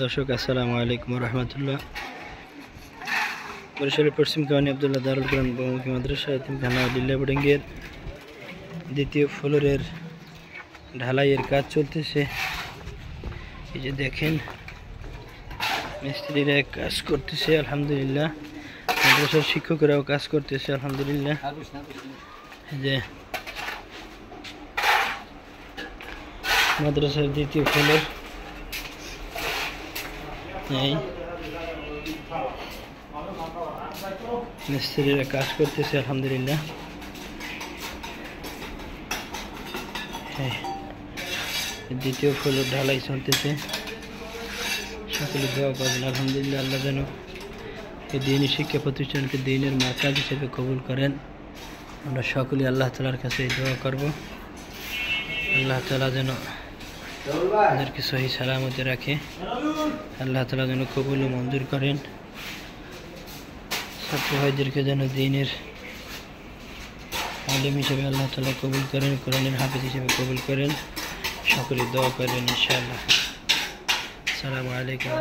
দর্শক আসসালামু আলাইকুম রহমতুল্লাহ। বরিশালের পশ্চিম কাওয়ানি আব্দুল্লাহ দারুল কুরআন বহুমুখী মাদ্রাসা এতিমখানা লিল্লা বোর্ডিংয়ের দ্বিতীয় ফ্লোরের ঢালাইয়ের কাজ চলতেছে। এই যে দেখেন মিস্ত্রিরা কাজ করতেছে আলহামদুলিল্লাহ, মাদ্রাসার শিক্ষকরাও কাজ করতেছে আলহামদুলিল্লাহ। এই যে মাদ্রাসার দ্বিতীয় ফ্লোর, এই মিস্ত্রিরা কাজ করতেছে আলহামদুলিল্লাহ। দ্বিতীয় ফ্লোর ঢালাই চলতেছে, সকলে দোয়া করবেন আলহামদুলিল্লাহ। আল্লাহ যেন এই দিনী শিক্ষা প্রতিষ্ঠানকে দিনের মার্কাজ হিসেবে কবুল করেন। আমরা সকলে আল্লাহ তাআলার কাছে দোয়া করব, আল্লাহ তাআলা যেন আমাদেরকে সহি সালামতে রাখে, আল্লাহ তাআলা যেন কবুল ও মঞ্জুর করেন। ছাত্র ভাইদেরকে যেন দিনের আলেম হিসেবে আল্লাহ তাআলা কবুল করেন, কোরআনের হাফেজ হিসেবে কবুল করেন। সকলে দোয়া করেন ইনশাআল্লাহ। আসসালামু আলাইকুম।